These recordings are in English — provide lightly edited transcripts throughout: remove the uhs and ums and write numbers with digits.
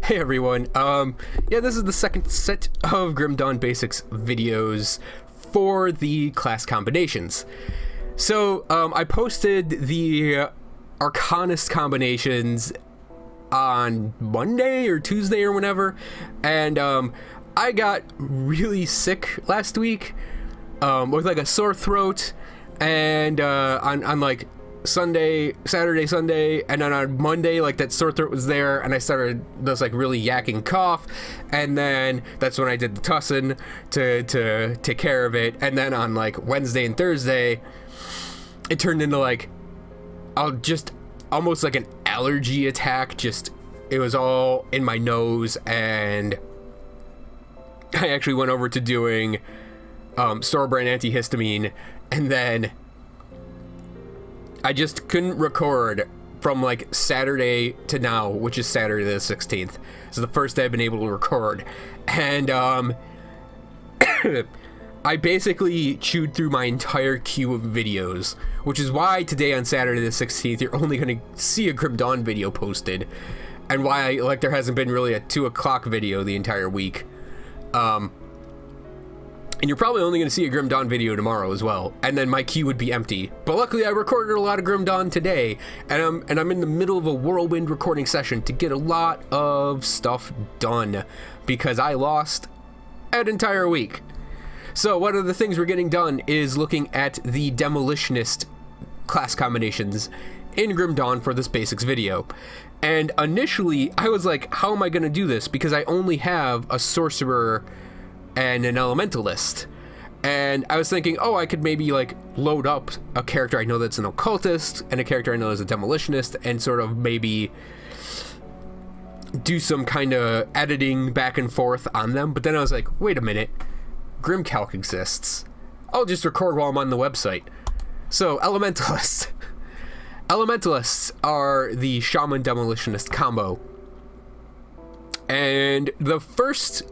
Hey everyone, yeah, this is the second set of Grim Dawn Basics videos for the class combinations. So, I posted the Arcanist combinations on Monday or Tuesday or whenever, and I got really sick last week with like a sore throat, and on like Saturday, Sunday, and then on Monday, like that sore throat was there, and I started this like really yakking cough, and then that's when I did the tussin to take care of it, and then on like Wednesday and Thursday, it turned into like just almost like an allergy attack. Just it was all in my nose, and I actually went over to doing store brand antihistamine, and then I just couldn't record from like Saturday to now, which is Saturday the 16th. So the first day I've been able to record. And I basically chewed through my entire queue of videos, which is why today on Saturday the 16th, you're only going to see a Grim Dawn video posted, and why like there hasn't been really a 2 o'clock video the entire week. And you're probably only going to see a Grim Dawn video tomorrow as well, and then my queue would be empty. But luckily I recorded a lot of Grim Dawn today, and I'm in the middle of a whirlwind recording session to get a lot of stuff done, because I lost an entire week. So one of the things we're getting done is looking at the Demolitionist class combinations in Grim Dawn for this basics video. And initially I was like, how am I going to do this? Because I only have a sorcerer and an elementalist, and I was thinking, oh, I could maybe like load up a character I know that's an occultist and a character I know is a demolitionist, and sort of maybe do some kind of editing back and forth on them. But then I was like, wait a minute, Grimcalc exists. I'll just record while I'm on the website. So Elementalist. Elementalists are the Shaman Demolitionist combo, and the first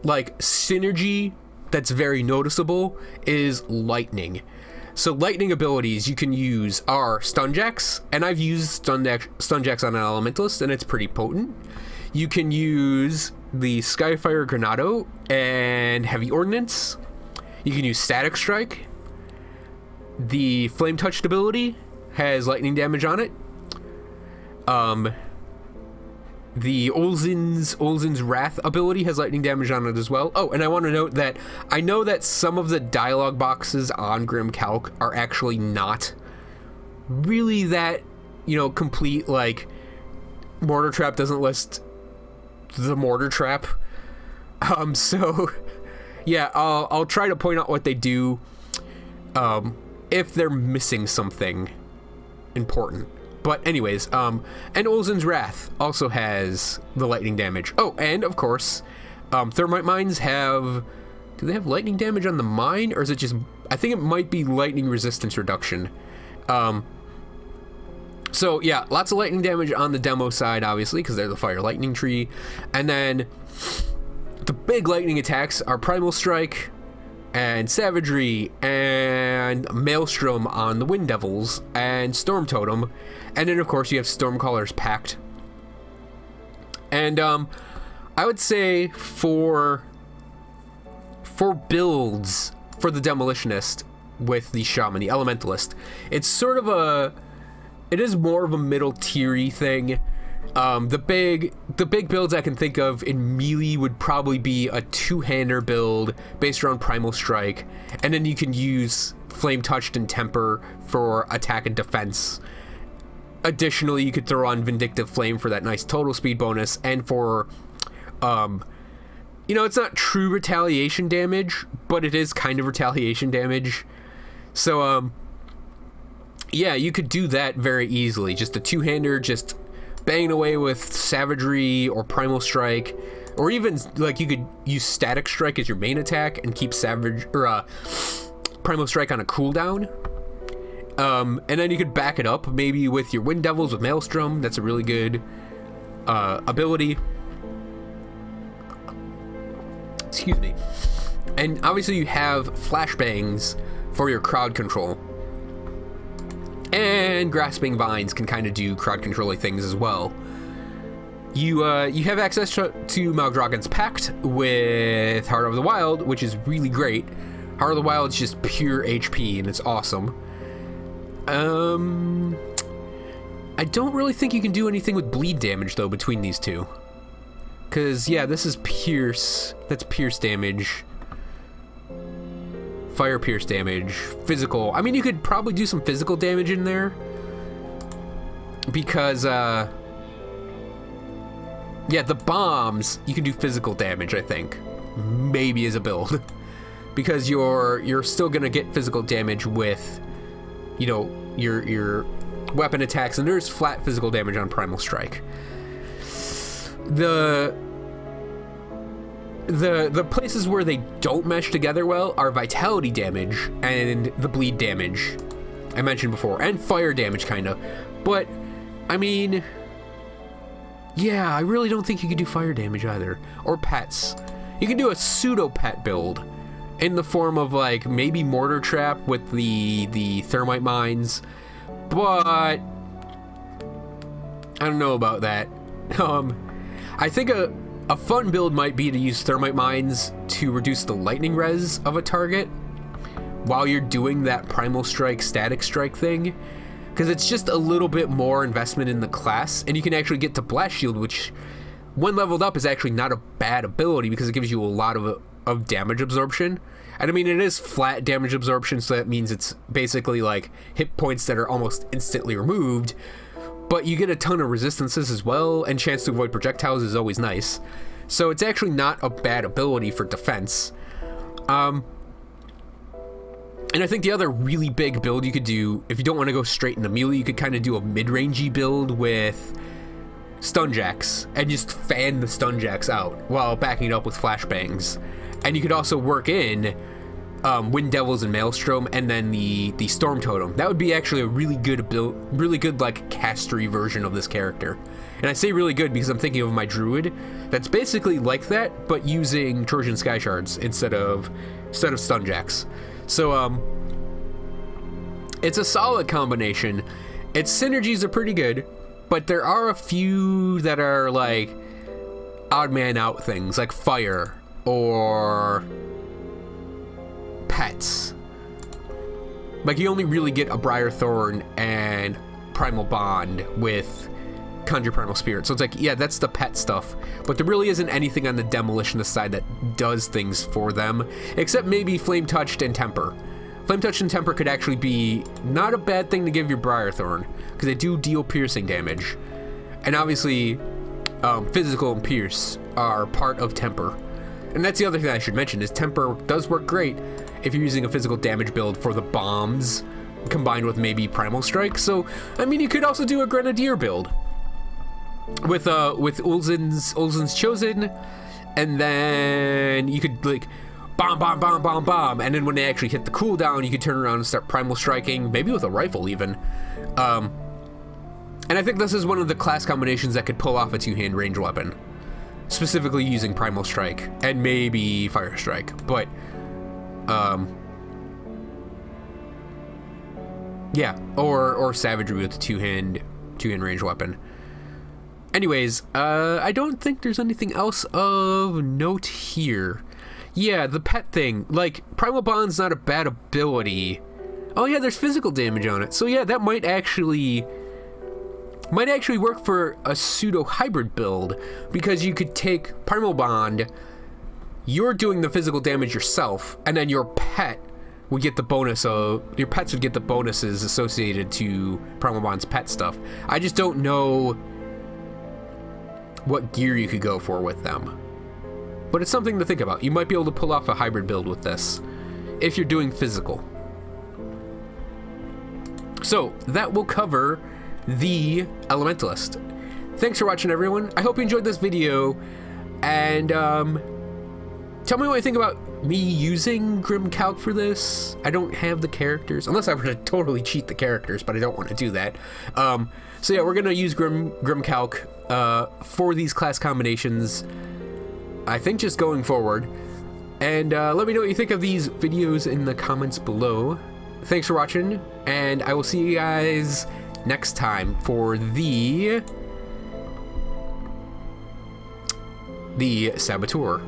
like synergy that's very noticeable is lightning. So lightning abilities you can use are Stunjacks, and I've used Stunjacks on an Elementalist, and it's pretty potent. You can use the Skyfire Granado and Heavy Ordnance. You can use Static Strike. The Flame Touched ability has lightning damage on it. The Olzin's Wrath ability has lightning damage on it as well. Oh, and I want to note that I know that some of the dialogue boxes on Grimcalc are actually not really that, complete. Like, Mortar Trap doesn't list the Mortar Trap. So, yeah, I'll try to point out what they do if they're missing something important. But anyways, and Olzin's Wrath also has the lightning damage. Oh, and of course, Thermite Mines do they have lightning damage on the mine, or is it just, I think it might be lightning resistance reduction. So yeah, lots of lightning damage on the demo side, obviously, because they're the fire lightning tree. And then the big lightning attacks are Primal Strike and Savagery and Maelstrom on the Wind Devils and Storm Totem, and then of course you have Stormcaller's Pact. And I would say for builds for the Demolitionist with the Shaman, the Elementalist, it is more of a middle tier-y thing. The big builds I can think of in melee would probably be a two-hander build based around Primal Strike, and then you can use Flame Touched and Temper for attack and defense. Additionally, you could throw on Vindictive Flame for that nice total speed bonus, and for it's not true retaliation damage, but it is kind of retaliation damage. So yeah, you could do that very easily. Just a two-hander, just banging away with Savagery or Primal Strike, or even like you could use Static Strike as your main attack and keep Primal Strike on a cooldown. And then you could back it up maybe with your Wind Devils with Maelstrom. That's a really good ability. Excuse me. And obviously you have Flashbangs for your crowd control. And Grasping Vines can kind of do crowd controlling things as well. You have access to Maldragon's Pact with Heart of the Wild, which is really great. Heart of the Wild is just pure HP, and it's awesome. I don't really think you can do anything with bleed damage, though, between these two. Because, yeah, this is pierce. That's pierce damage. Fire pierce damage. Physical. I mean, you could probably do some physical damage in there. Because, yeah, the bombs, you can do physical damage, I think. Maybe as a build. Because you're still gonna get physical damage with, you know, your weapon attacks, and there's flat physical damage on Primal Strike. The places where they don't mesh together well are vitality damage and the bleed damage I mentioned before, and fire damage, kind of. But, I mean, yeah, I really don't think you could do fire damage either. Or pets. You can do a pseudo-pet build in the form of, like, maybe Mortar Trap with the Thermite Mines. But I don't know about that. I think a fun build might be to use Thermite Mines to reduce the lightning res of a target while you're doing that Primal Strike, Static Strike thing. Because it's just a little bit more investment in the class, and you can actually get to Blast Shield, which, when leveled up, is actually not a bad ability because it gives you a lot of damage absorption. And I mean, it is flat damage absorption, so that means it's basically like hit points that are almost instantly removed, but you get a ton of resistances as well, and chance to avoid projectiles is always nice. So it's actually not a bad ability for defense. And I think the other really big build you could do, if you don't want to go straight into melee, you could kind of do a mid-rangey build with Stunjacks, and just fan the Stunjacks out while backing it up with flashbangs. And you could also work in Wind Devils and Maelstrom, and then the Storm Totem. That would be actually a really good build, really good like castery version of this character. And I say really good because I'm thinking of my Druid that's basically like that, but using Trojan Sky Shards instead of Stunjacks. So it's a solid combination. Its synergies are pretty good, but there are a few that are like odd man out things, like fire or pets. Like, you only really get a Briar Thorn and Primal Bond with Conjure Primal Spirit. So it's like, yeah, that's the pet stuff, but there really isn't anything on the Demolitionist side that does things for them, except maybe Flame Touched and Temper. Flame Touched and Temper could actually be not a bad thing to give your Briar Thorn, because they do deal piercing damage. And obviously, Physical and Pierce are part of Temper. And that's the other thing I should mention, is Temper does work great if you're using a physical damage build for the bombs, combined with maybe Primal Strike. So, I mean, you could also do a Grenadier build with Ulzin's Chosen, and then you could, like, bomb, bomb, bomb, bomb, bomb, and then when they actually hit the cooldown, you could turn around and start Primal Striking, maybe with a rifle even. And I think this is one of the class combinations that could pull off a two-hand range weapon, specifically using Primal Strike and maybe Fire Strike, but yeah, or Savagery with a two-hand range weapon. Anyways, I don't think there's anything else of note here. Yeah, the pet thing, like, Primal Bond's not a bad ability. Oh yeah, there's physical damage on it, so yeah, that might actually work for a pseudo-hybrid build, because you could take Primal Bond, you're doing the physical damage yourself, and then your pet would get the bonus of, your pets would get the bonuses associated to Primal Bond's pet stuff. I just don't know what gear you could go for with them. But it's something to think about. You might be able to pull off a hybrid build with this, if you're doing physical. So, that will cover the Elementalist. Thanks for watching, everyone. I hope you enjoyed this video, and tell me what you think about me using Grim Calc for this. I don't have the characters, unless I were to totally cheat the characters, but I don't want to do that. So yeah, we're gonna use Grim Calc for these class combinations, I think, just going forward. And let me know what you think of these videos in the comments below. Thanks for watching, and I will see you guys next time for the the Saboteur.